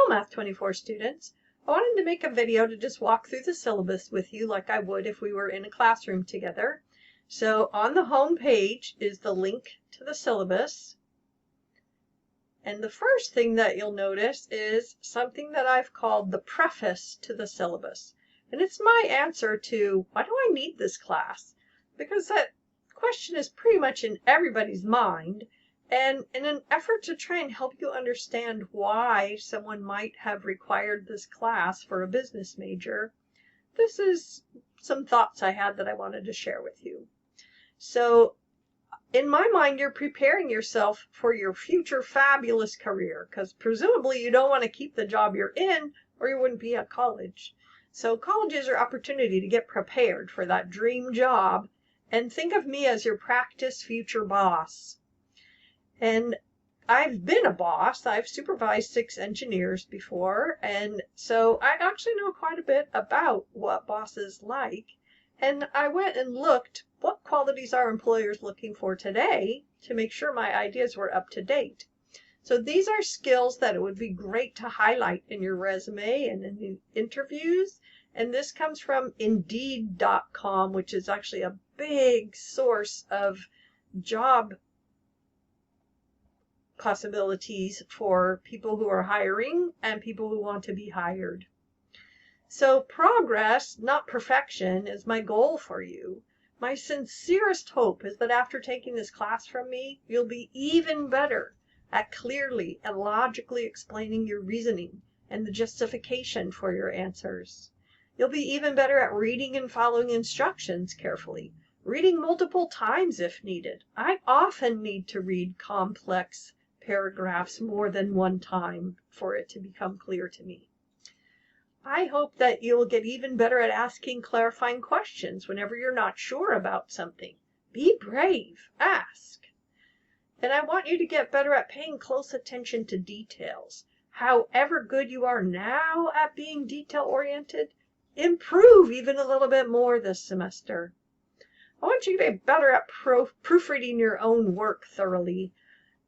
Hello, Math 24 students. I wanted to make a video to just walk through the syllabus with you like I would if we were in a classroom together. So on the home page is the link to the syllabus. And the first thing that you'll notice is something that I've called the preface to the syllabus. And it's my answer to, why do I need this class? Because that question is pretty much in everybody's mind. And in an effort to try and help you understand why someone might have required this class for a business major, this is some thoughts I had that I wanted to share with you. So in my mind, you're preparing yourself for your future fabulous career, because presumably you don't want to keep the job you're in or you wouldn't be at college. So college is your opportunity to get prepared for that dream job, and think of me as your practice future boss. And I've been a boss. I've supervised 6 engineers before, and so I actually know quite a bit about what bosses like. And I went and looked what qualities are employers looking for today to make sure my ideas were up to date. So these are skills that it would be great to highlight in your resume and in the interviews. And this comes from Indeed.com, which is actually a big source of job possibilities for people who are hiring and people who want to be hired. So progress, not perfection, is my goal for you. My sincerest hope is that after taking this class from me, you'll be even better at clearly and logically explaining your reasoning and the justification for your answers. You'll be even better at reading and following instructions carefully, reading multiple times if needed. I often need to read complex paragraphs more than one time for it to become clear to me. I hope that you'll get even better at asking clarifying questions whenever you're not sure about something. Be brave, ask. And I want you to get better at paying close attention to details. However good you are now at being detail-oriented, improve even a little bit more this semester. I want you to get better at proofreading your own work thoroughly.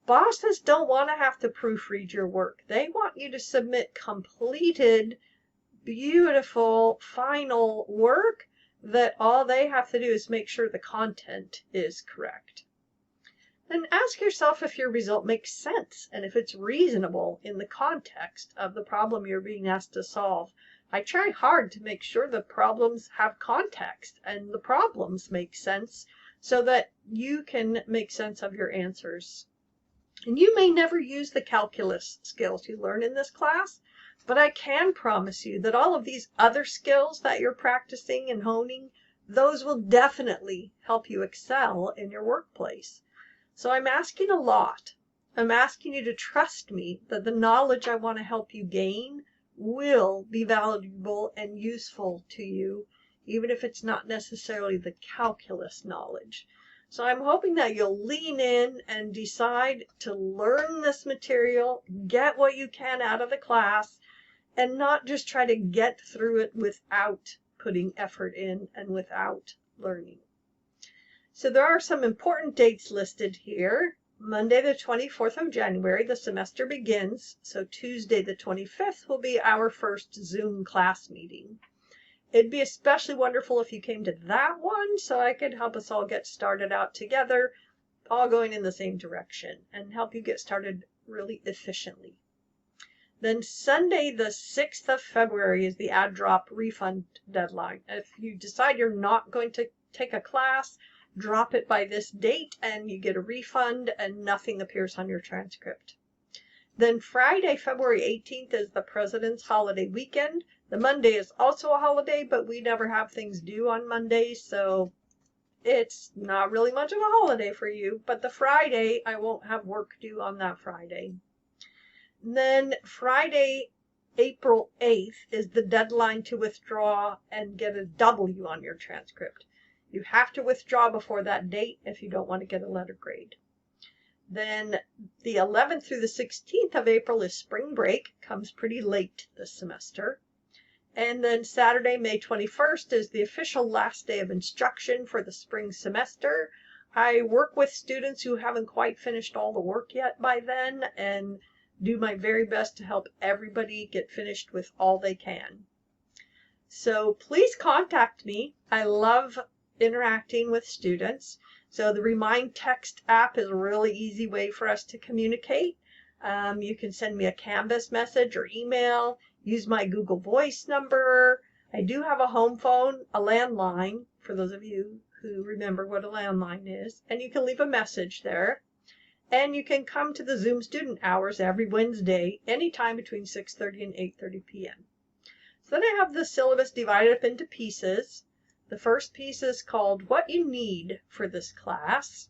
Bosses don't want to have to proofread your work. They want you to submit completed, beautiful, final work that all they have to do is make sure the content is correct. Then ask yourself if your result makes sense and if it's reasonable in the context of the problem you're being asked to solve. I try hard to make sure the problems have context and the problems make sense so that you can make sense of your answers. And you may never use the calculus skills you learn in this class, but I can promise you that all of these other skills that you're practicing and honing, those will definitely help you excel in your workplace. So I'm asking a lot. I'm asking you to trust me that the knowledge I want to help you gain will be valuable and useful to you, even if it's not necessarily the calculus knowledge. So I'm hoping that you'll lean in and decide to learn this material, get what you can out of the class, and not just try to get through it without putting effort in and without learning. So there are some important dates listed here. Monday the 24th of January, the semester begins, so Tuesday the 25th will be our first Zoom class meeting. It'd be especially wonderful if you came to that one so I could help us all get started out together, all going in the same direction, and help you get started really efficiently. Then Sunday, the 6th of February is the add drop refund deadline. If you decide you're not going to take a class, drop it by this date and you get a refund and nothing appears on your transcript. Then Friday, February 18th is the President's holiday weekend. The Monday is also a holiday, but we never have things due on Mondays, so it's not really much of a holiday for you. But the Friday, I won't have work due on that Friday. Then Friday, April 8th is the deadline to withdraw and get a W on your transcript. You have to withdraw before that date if you don't want to get a letter grade. Then the 11th through the 16th of April is spring break, comes pretty late this semester. And then Saturday, May 21st is the official last day of instruction for the spring semester. I work with students who haven't quite finished all the work yet by then, and do my very best to help everybody get finished with all they can. So please contact me. I love interacting with students. So the Remind Text app is a really easy way for us to communicate. You can send me a Canvas message or email. Use my Google Voice number. I do have a home phone, a landline, for those of you who remember what a landline is. And you can leave a message there. And you can come to the Zoom student hours every Wednesday, anytime between 6:30 and 8:30 p.m. So then I have the syllabus divided up into pieces. The first piece is called What You Need for This Class.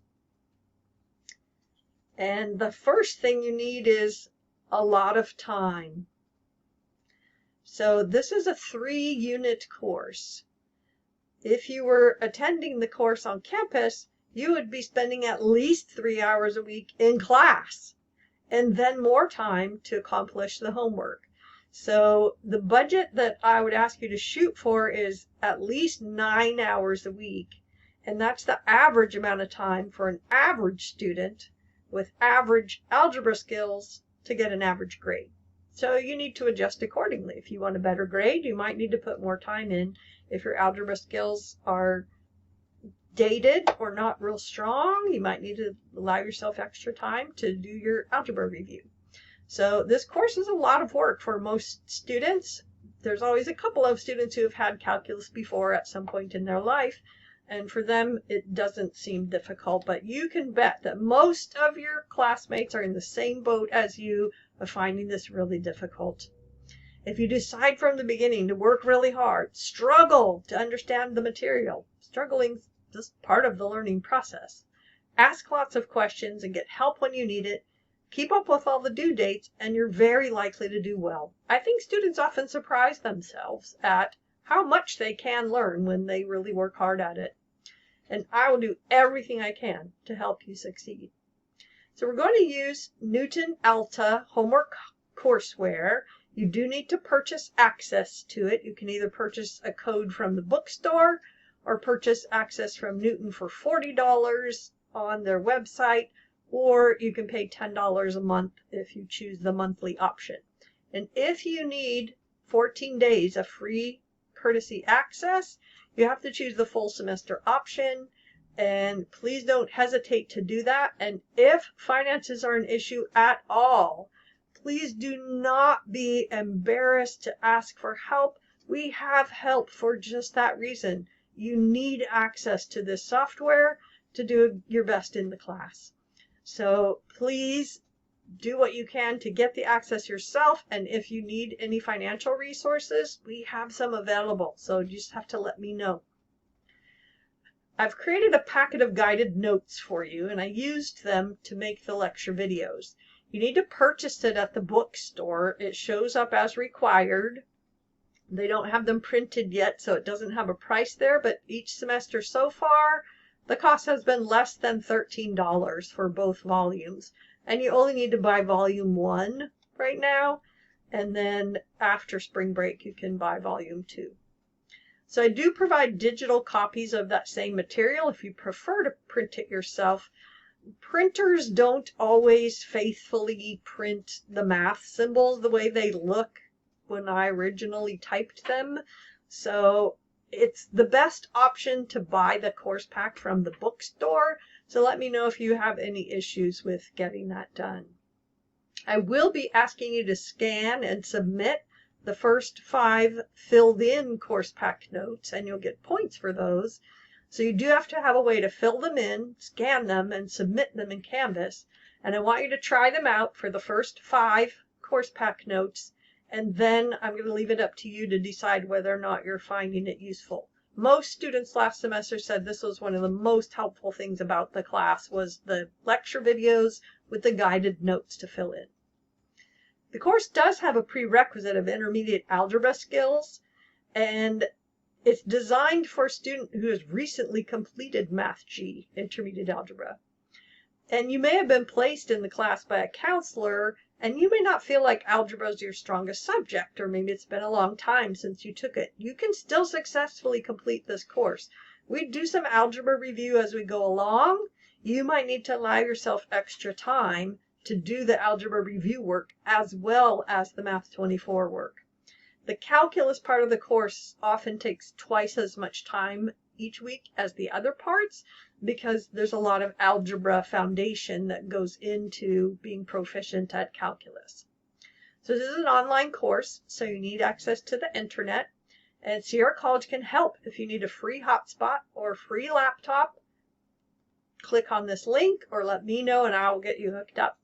And the first thing you need is a lot of time. So this is a 3-unit course. If you were attending the course on campus, you would be spending at least 3 hours a week in class, and then more time to accomplish the homework. So the budget that I would ask you to shoot for is at least 9 hours a week. And that's the average amount of time for an average student with average algebra skills to get an average grade. So you need to adjust accordingly. If you want a better grade, you might need to put more time in. If your algebra skills are dated or not real strong, you might need to allow yourself extra time to do your algebra review. So this course is a lot of work for most students. There's always a couple of students who have had calculus before at some point in their life, and for them it doesn't seem difficult, but you can bet that most of your classmates are in the same boat as you of finding this really difficult. If you decide from the beginning to work really hard, struggle to understand the material, struggling is just part of the learning process. Ask lots of questions and get help when you need it. Keep up with all the due dates, and you're very likely to do well. I think students often surprise themselves at how much they can learn when they really work hard at it. And I will do everything I can to help you succeed. So we're going to use Newton Alta homework courseware. You do need to purchase access to it. You can either purchase a code from the bookstore or purchase access from Newton for $40 on their website, or you can pay $10 a month if you choose the monthly option. And if you need 14 days of free courtesy access, you have to choose the full semester option. And please don't hesitate to do that. And if finances are an issue at all, please do not be embarrassed to ask for help. We have help for just that reason. You need access to this software to do your best in the class. So please do what you can to get the access yourself. And if you need any financial resources, we have some available. So you just have to let me know. I've created a packet of guided notes for you, and I used them to make the lecture videos. You need to purchase it at the bookstore. It shows up as required. They don't have them printed yet, so it doesn't have a price there, but each semester so far, the cost has been less than $13 for both volumes. And you only need to buy volume 1 right now, and then after spring break, you can buy volume 2. So I do provide digital copies of that same material if you prefer to print it yourself. Printers don't always faithfully print the math symbols the way they look when I originally typed them. So it's the best option to buy the course pack from the bookstore. So let me know if you have any issues with getting that done. I will be asking you to scan and submit the first 5 filled in course pack notes, and you'll get points for those. So you do have to have a way to fill them in, scan them, and submit them in Canvas. And I want you to try them out for the first 5 course pack notes, and then I'm going to leave it up to you to decide whether or not you're finding it useful. Most students last semester said this was one of the most helpful things about the class, was the lecture videos with the guided notes to fill in. The course does have a prerequisite of intermediate algebra skills, and it's designed for a student who has recently completed Math G, intermediate algebra. And you may have been placed in the class by a counselor, and you may not feel like algebra is your strongest subject, or maybe it's been a long time since you took it. You can still successfully complete this course. We do some algebra review as we go along. You might need to allow yourself extra time to do the algebra review work as well as the Math 24 work. The calculus part of the course often takes twice as much time each week as the other parts because there's a lot of algebra foundation that goes into being proficient at calculus. So this is an online course, so you need access to the internet. And Sierra College can help. If you need a free hotspot or a free laptop, click on this link or let me know and I will get you hooked up.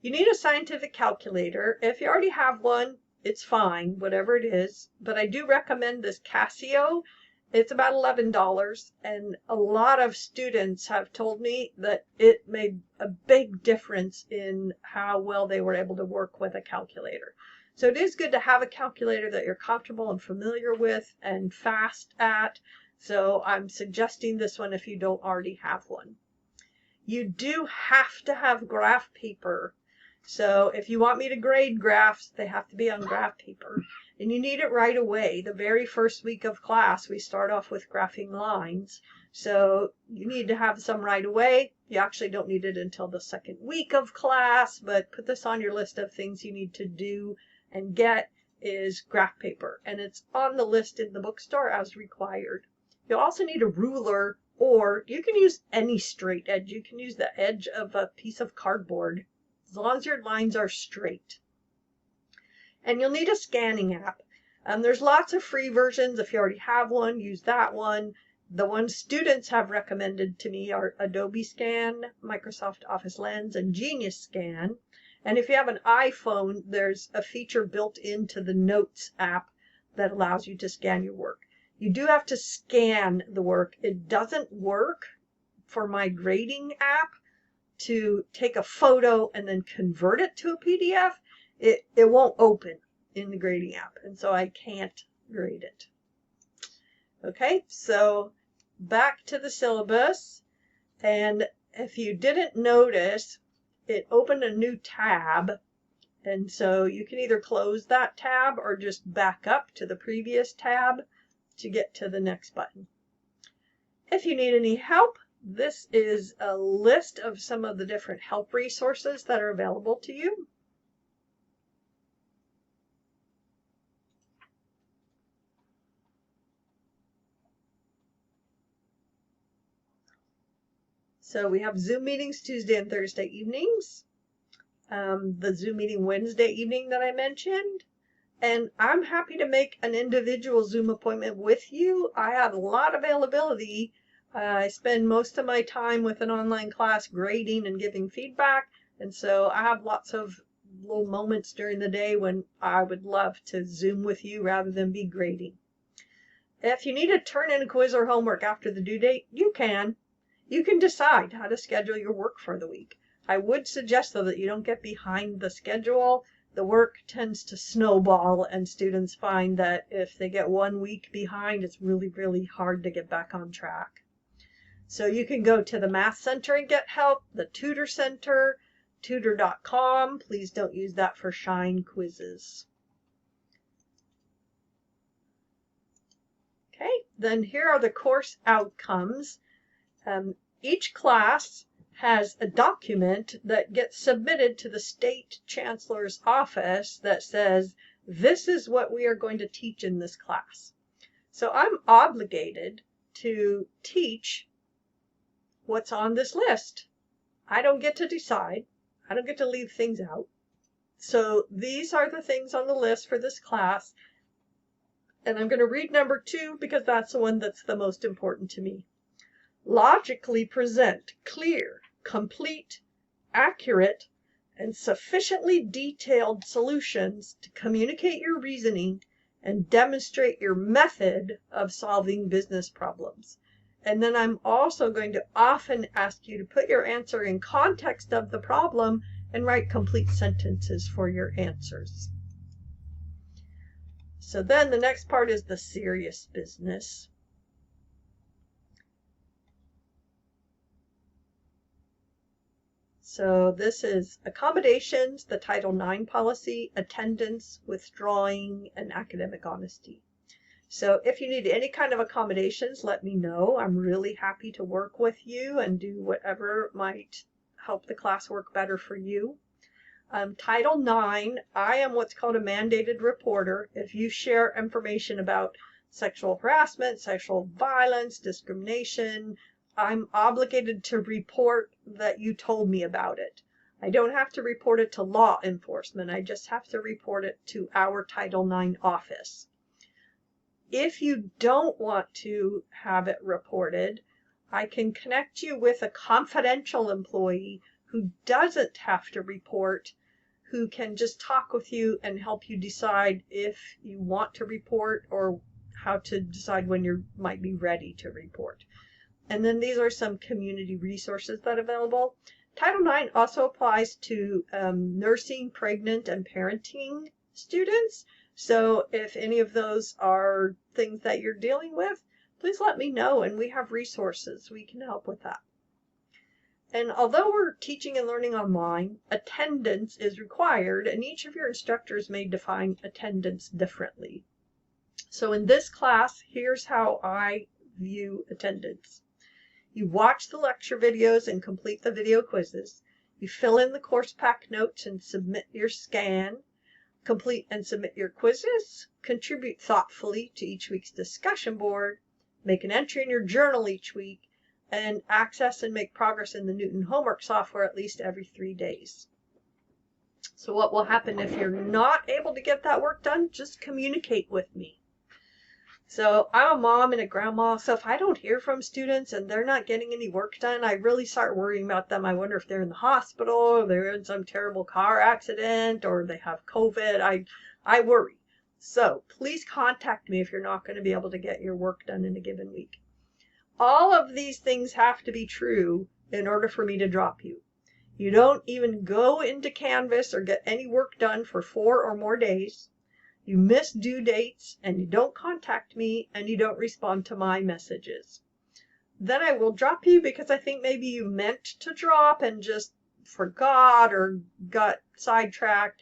You need a scientific calculator. If you already have one, it's fine, whatever it is. But I do recommend this Casio. It's about $11, and a lot of students have told me that it made a big difference in how well they were able to work with a calculator. So it is good to have a calculator that you're comfortable and familiar with and fast at. So I'm suggesting this one if you don't already have one. You do have to have graph paper. So if you want me to grade graphs, they have to be on graph paper. And you need it right away. The very first week of class, we start off with graphing lines. So you need to have some right away. You actually don't need it until the second week of class, but put this on your list of things you need to do and get is graph paper. And it's on the list in the bookstore as required. You'll also need a ruler, or you can use any straight edge. You can use the edge of a piece of cardboard, as long as your lines are straight. And you'll need a scanning app. There's lots of free versions. If you already have one, use that one. The ones students have recommended to me are Adobe Scan, Microsoft Office Lens, and Genius Scan. And if you have an iPhone, there's a feature built into the Notes app that allows you to scan your work. You do have to scan the work. It doesn't work for my grading app to take a photo and then convert it to a PDF. It won't open in the grading app, and so I can't grade it. Okay, so back to the syllabus, and if you didn't notice, it opened a new tab, and so you can either close that tab or just back up to the previous tab to get to the next button. If you need any help, this is a list of some of the different help resources that are available to you. So we have Zoom meetings Tuesday and Thursday evenings, the Zoom meeting Wednesday evening that I mentioned, and I'm happy to make an individual Zoom appointment with you. I have a lot of availability. I spend most of my time with an online class grading and giving feedback, and so I have lots of little moments during the day when I would love to Zoom with you rather than be grading. If you need to turn in a quiz or homework after the due date, you can. You can decide how to schedule your work for the week. I would suggest, though, that you don't get behind the schedule. The work tends to snowball, and students find that if they get 1 week behind, it's really, really hard to get back on track. So you can go to the Math Center and get help, the Tutor Center, tutor.com. Please don't use that for Shine quizzes. Okay, then here are the course outcomes. Each class has a document that gets submitted to the state chancellor's office that says, this is what we are going to teach in this class. So I'm obligated to teach what's on this list. I don't get to decide. I don't get to leave things out. So these are the things on the list for this class. And I'm going to read number 2 because that's the one that's the most important to me. Logically present clear, complete, accurate, and sufficiently detailed solutions to communicate your reasoning and demonstrate your method of solving business problems. And then I'm also going to often ask you to put your answer in context of the problem and write complete sentences for your answers. So then the next part is the serious business. So this is accommodations, the Title IX policy, attendance, withdrawing, and academic honesty. So if you need any kind of accommodations, let me know. I'm really happy to work with you and do whatever might help the class work better for you. Title IX, I am what's called a mandated reporter. If you share information about sexual harassment, sexual violence, discrimination, I'm obligated to report that you told me about it. I don't have to report it to law enforcement. I just have to report it to our Title IX office. If you don't want to have it reported, I can connect you with a confidential employee who doesn't have to report, who can just talk with you and help you decide if you want to report or how to decide when you might be ready to report. And then these are some community resources that are available. Title IX also applies to nursing, pregnant, and parenting students. So if any of those are things that you're dealing with, please let me know, and we have resources. We can help with that. And although we're teaching and learning online, attendance is required, and each of your instructors may define attendance differently. So in this class, here's how I view attendance. You watch the lecture videos and complete the video quizzes. You fill in the course pack notes and submit your scan. Complete and submit your quizzes. Contribute thoughtfully to each week's discussion board. Make an entry in your journal each week. And access and make progress in the Newton homework software at least every 3 days. So what will happen if you're not able to get that work done? Just communicate with me. So I'm a mom and a grandma, so if I don't hear from students and they're not getting any work done, I really start worrying about them. I wonder if they're in the hospital, or they're in some terrible car accident, or they have COVID. I worry. So please contact me if you're not going to be able to get your work done in a given week. All of these things have to be true in order for me to drop you. You don't even go into Canvas or get any work done for 4 or more days. You miss due dates, and you don't contact me, and you don't respond to my messages. Then I will drop you because I think maybe you meant to drop and just forgot or got sidetracked.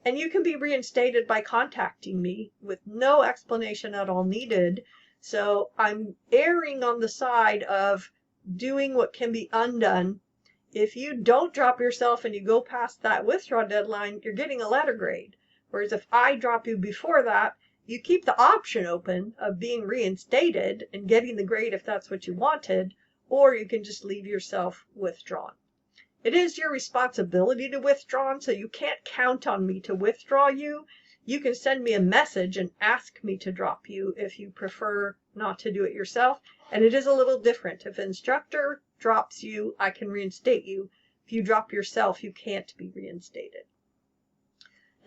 And you can be reinstated by contacting me with no explanation at all needed. So I'm erring on the side of doing what can be undone. If you don't drop yourself and you go past that withdrawal deadline, you're getting a letter grade. Whereas if I drop you before that, you keep the option open of being reinstated and getting the grade if that's what you wanted, or you can just leave yourself withdrawn. It is your responsibility to withdraw, so you can't count on me to withdraw you. You can send me a message and ask me to drop you if you prefer not to do it yourself. And it is a little different. If an instructor drops you, I can reinstate you. If you drop yourself, you can't be reinstated.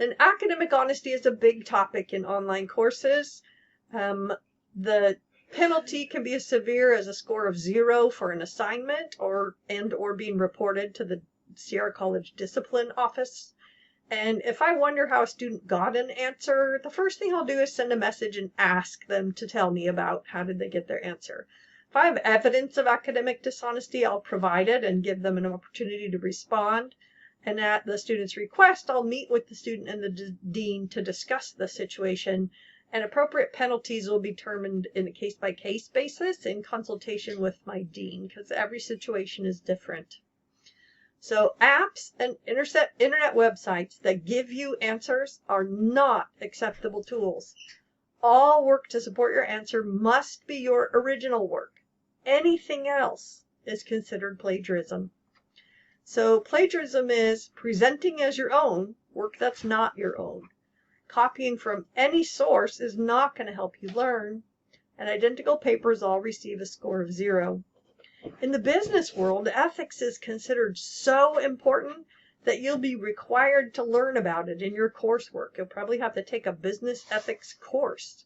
And academic honesty is a big topic in online courses. The penalty can be as severe as a score of 0 for an assignment or being reported to the Sierra College Discipline Office. And if I wonder how a student got an answer, the first thing I'll do is send a message and ask them to tell me about how did they get their answer. If I have evidence of academic dishonesty, I'll provide it and give them an opportunity to respond. And at the student's request, I'll meet with the student and the dean to discuss the situation, and appropriate penalties will be determined in a case-by-case basis in consultation with my dean, because every situation is different. So apps and internet websites that give you answers are not acceptable tools. All work to support your answer must be your original work. Anything else is considered plagiarism. So plagiarism is presenting as your own work that's not your own. Copying from any source is not going to help you learn, and identical papers all receive a score of 0. In the business world, ethics is considered so important that you'll be required to learn about it in your coursework. You'll probably have to take a business ethics course.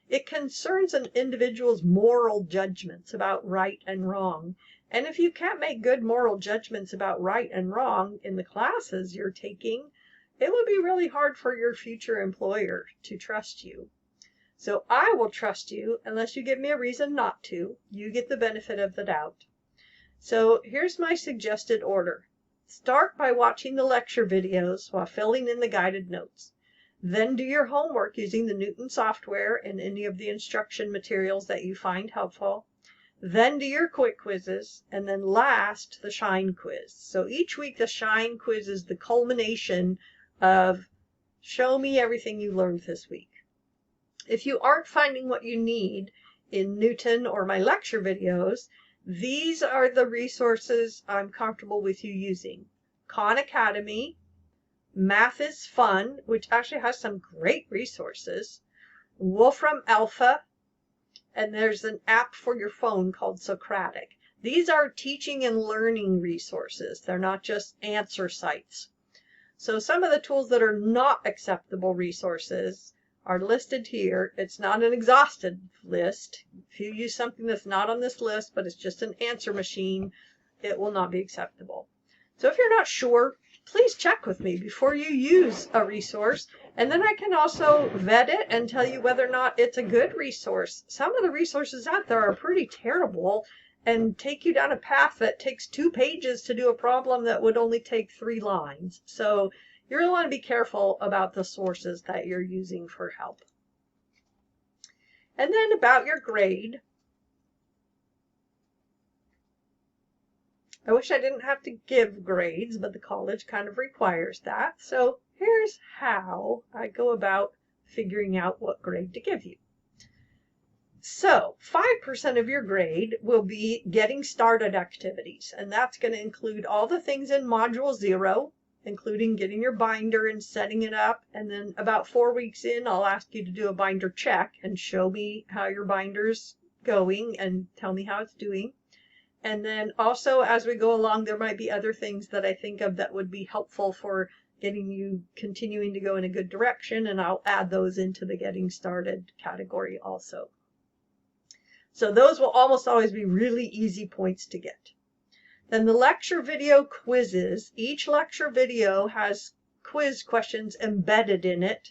It concerns an individual's moral judgments about right and wrong. And if you can't make good moral judgments about right and wrong in the classes you're taking, it will be really hard for your future employer to trust you. So I will trust you unless you give me a reason not to. You get the benefit of the doubt. So here's my suggested order. Start by watching the lecture videos while filling in the guided notes. Then do your homework using the Newton software and any of the instruction materials that you find helpful. then do your quick quizzes, and then last, the shine quiz. So each week, the shine quiz is the culmination of show me everything you learned this week. If you aren't finding what you need in Newton or my lecture videos, these are the resources I'm comfortable with you using. Khan Academy, Math is Fun, which actually has some great resources, Wolfram Alpha, and there's an app for your phone called Socratic. These are teaching and learning resources. They're not just answer sites. So some of the tools that are not acceptable resources are listed here. It's not an exhaustive list. If you use something that's not on this list, but it's just an answer machine, it will not be acceptable. So if you're not sure, please check with me before you use a resource, and then I can also vet it and tell you whether or not it's a good resource. Some of the resources out there are pretty terrible and take you down a path that takes 2 pages to do a problem that would only take 3 lines. So you really want to be careful about the sources that you're using for help. And then about your grade. I wish I didn't have to give grades, but the college kind of requires that. So here's how I go about figuring out what grade to give you. So 5% of your grade will be getting started activities, and that's going to include all the things in Module 0, including getting your binder and setting it up. And then about 4 weeks in, I'll ask you to do a binder check and show me how your binder's going and tell me how it's doing. And then also, as we go along, there might be other things that I think of that would be helpful for getting you continuing to go in a good direction, and I'll add those into the getting started category also. So those will almost always be really easy points to get. Then the lecture video quizzes. Each lecture video has quiz questions embedded in it,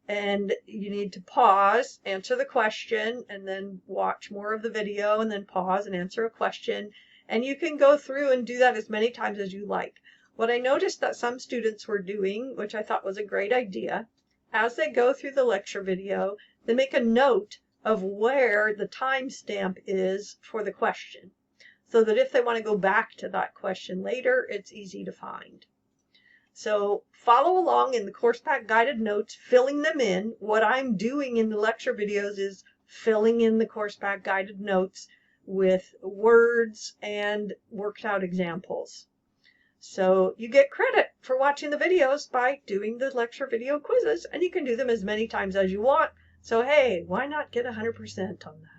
and you need to pause, answer the question, and then watch more of the video, and then pause and answer a question. And you can go through and do that as many times as you like. What I noticed that some students were doing, which I thought was a great idea, as they go through the lecture video, they make a note of where the timestamp is for the question, so that if they want to go back to that question later, it's easy to find. So follow along in the course pack guided notes, filling them in. What I'm doing in the lecture videos is filling in the course pack guided notes with words and worked out examples. So you get credit for watching the videos by doing the lecture video quizzes, and you can do them as many times as you want. So hey, why not get 100% on that?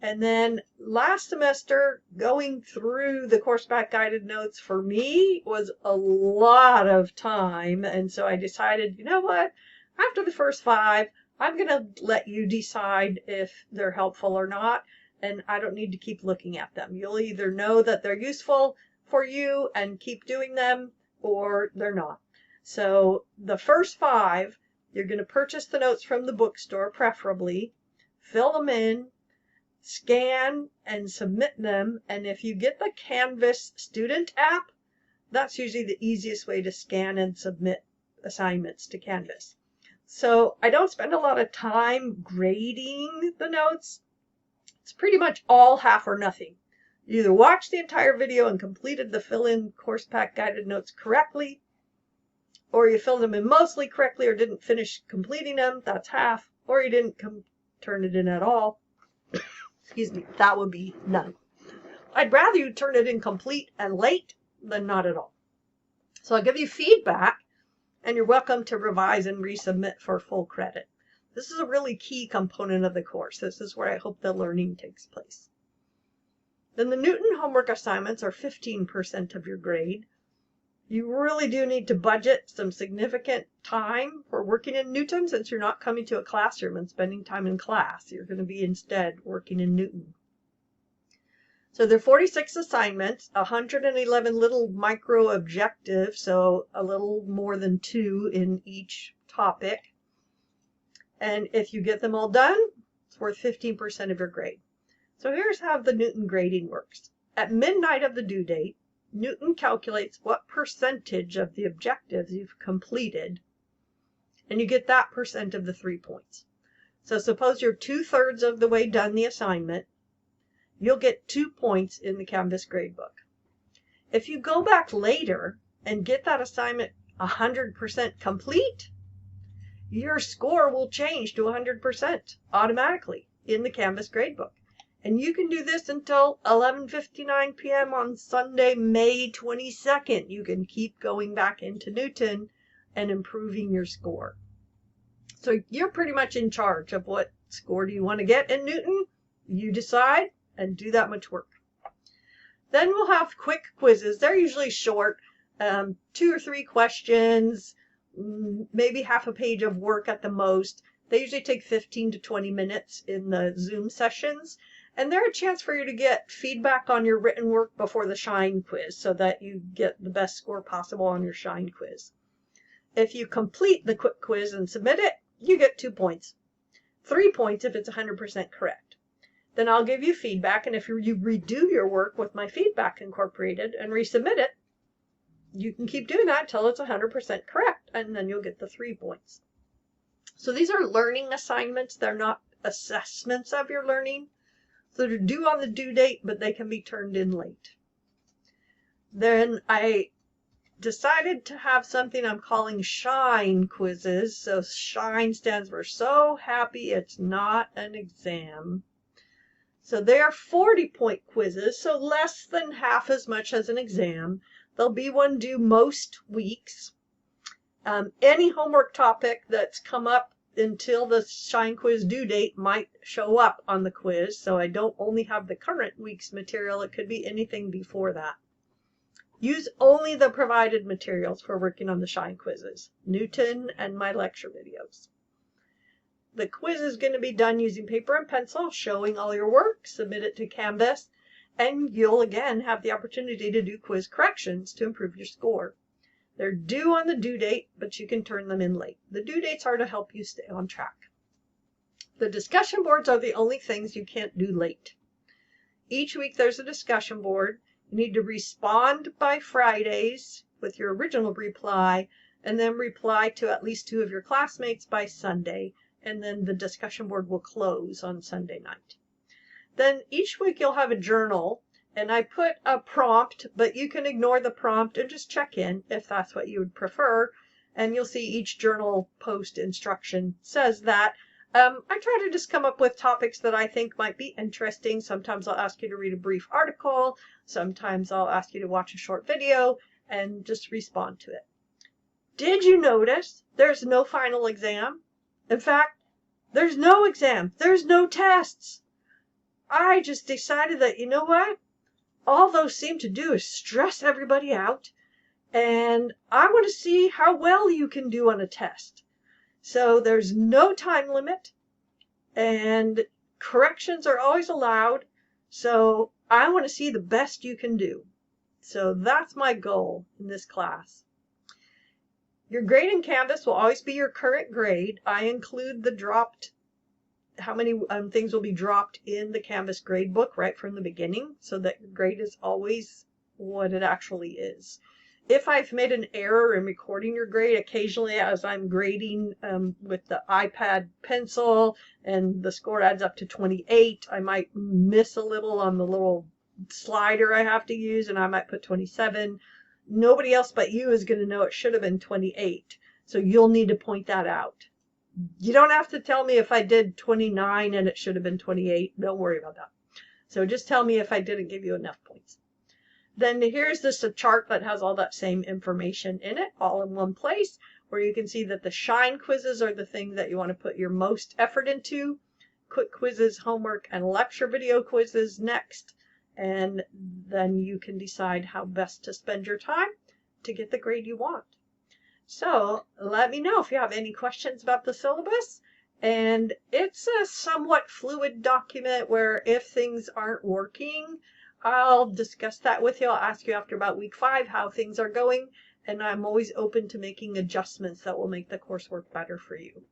And then last semester, going through the course pack guided notes for me was a lot of time. And so I decided, you know what? After the first 5, I'm going to let you decide if they're helpful or not. And I don't need to keep looking at them. You'll either know that they're useful for you and keep doing them, or they're not. So the first 5, you're going to purchase the notes from the bookstore, preferably, fill them in, scan and submit them. And if you get the Canvas student app, that's usually the easiest way to scan and submit assignments to Canvas. So I don't spend a lot of time grading the notes. It's pretty much all half or nothing. You either watched the entire video and completed the fill-in course pack guided notes correctly, or you filled them in mostly correctly or didn't finish completing them, that's half, or you didn't turn it in at all. Excuse me, that would be none. I'd rather you turn it in complete and late than not at all. So I'll give you feedback, and you're welcome to revise and resubmit for full credit. This is a really key component of the course. This is where I hope the learning takes place. Then the Newton homework assignments are 15% of your grade. You really do need to budget some significant time for working in Newton, since you're not coming to a classroom and spending time in class. You're going to be instead working in Newton. So there are 46 assignments, 111 little micro objectives, so a little more than 2 in each topic. And if you get them all done, it's worth 15% of your grade. So here's how the Newton grading works. At midnight of the due date, Newton calculates what percentage of the objectives you've completed, and you get that percent of the 3 points. So suppose you're 2/3 of the way done the assignment, you'll get 2 points in the Canvas gradebook. If you go back later and get that assignment 100% complete, your score will change to 100% automatically in the Canvas gradebook. And you can do this until 11:59 p.m. on Sunday, May 22nd. You can keep going back into Newton and improving your score. So you're pretty much in charge of what score do you want to get in Newton. You decide and do that much work. Then we'll have quick quizzes. They're usually short, 2 or 3 questions, maybe half a page of work at the most. They usually take 15 to 20 minutes in the Zoom sessions. And they're a chance for you to get feedback on your written work before the Shine quiz so that you get the best score possible on your Shine quiz. If you complete the quick quiz and submit it, you get 2 points. 3 points if it's 100% correct. Then I'll give you feedback, and if you redo your work with my feedback incorporated and resubmit it, you can keep doing that until it's 100% correct, and then you'll get the 3 points. So these are learning assignments. They're not assessments of your learning. So they're due on the due date, but they can be turned in late. Then I decided to have something I'm calling Shine quizzes. So Shine stands for So Happy It's Not an Exam. So they are 40-point quizzes, so less than half as much as an exam. There'll be one due most weeks. Any homework topic that's come up until the Shine quiz due date might show up on the quiz, so I don't only have the current week's material. It could be anything before that. Use only the provided materials for working on the Shine quizzes, Newton and my lecture videos. The quiz is going to be done using paper and pencil, showing all your work, submit it to Canvas, and you'll again have the opportunity to do quiz corrections to improve your score. They're due on the due date, but you can turn them in late. The due dates are to help you stay on track. The discussion boards are the only things you can't do late. Each week there's a discussion board. You need to respond by Fridays with your original reply, and then reply to at least 2 of your classmates by Sunday, and then the discussion board will close on Sunday night. Then each week you'll have a journal, and I put a prompt, but you can ignore the prompt and just check in if that's what you would prefer. And you'll see each journal post instruction says that. I try to just come up with topics that I think might be interesting. Sometimes I'll ask you to read a brief article. Sometimes I'll ask you to watch a short video and just respond to it. Did you notice there's no final exam? In fact, there's no exam. There's no tests. I just decided that, you know what? All those seem to do is stress everybody out, and I want to see how well you can do on a test. So there's no time limit, and corrections are always allowed, so I want to see the best you can do. So that's my goal in this class. Your grade in Canvas will always be your current grade. I include the dropped how many things will be dropped in the Canvas gradebook right from the beginning, so that your grade is always what it actually is. If I've made an error in recording your grade, occasionally as I'm grading with the iPad pencil and the score adds up to 28, I might miss a little on the little slider I have to use, and I might put 27. Nobody else but you is going to know it should have been 28, so you'll need to point that out. You don't have to tell me if I did 29 and it should have been 28. Don't worry about that. So just tell me if I didn't give you enough points. Then here's this a chart that has all that same information in it, all in one place, where you can see that the Shine quizzes are the thing that you want to put your most effort into. Quick quizzes, homework, and lecture video quizzes next. And then you can decide how best to spend your time to get the grade you want. So let me know if you have any questions about the syllabus. And it's a somewhat fluid document where if things aren't working, I'll discuss that with you. I'll ask you after about week 5 how things are going. And I'm always open to making adjustments that will make the coursework better for you.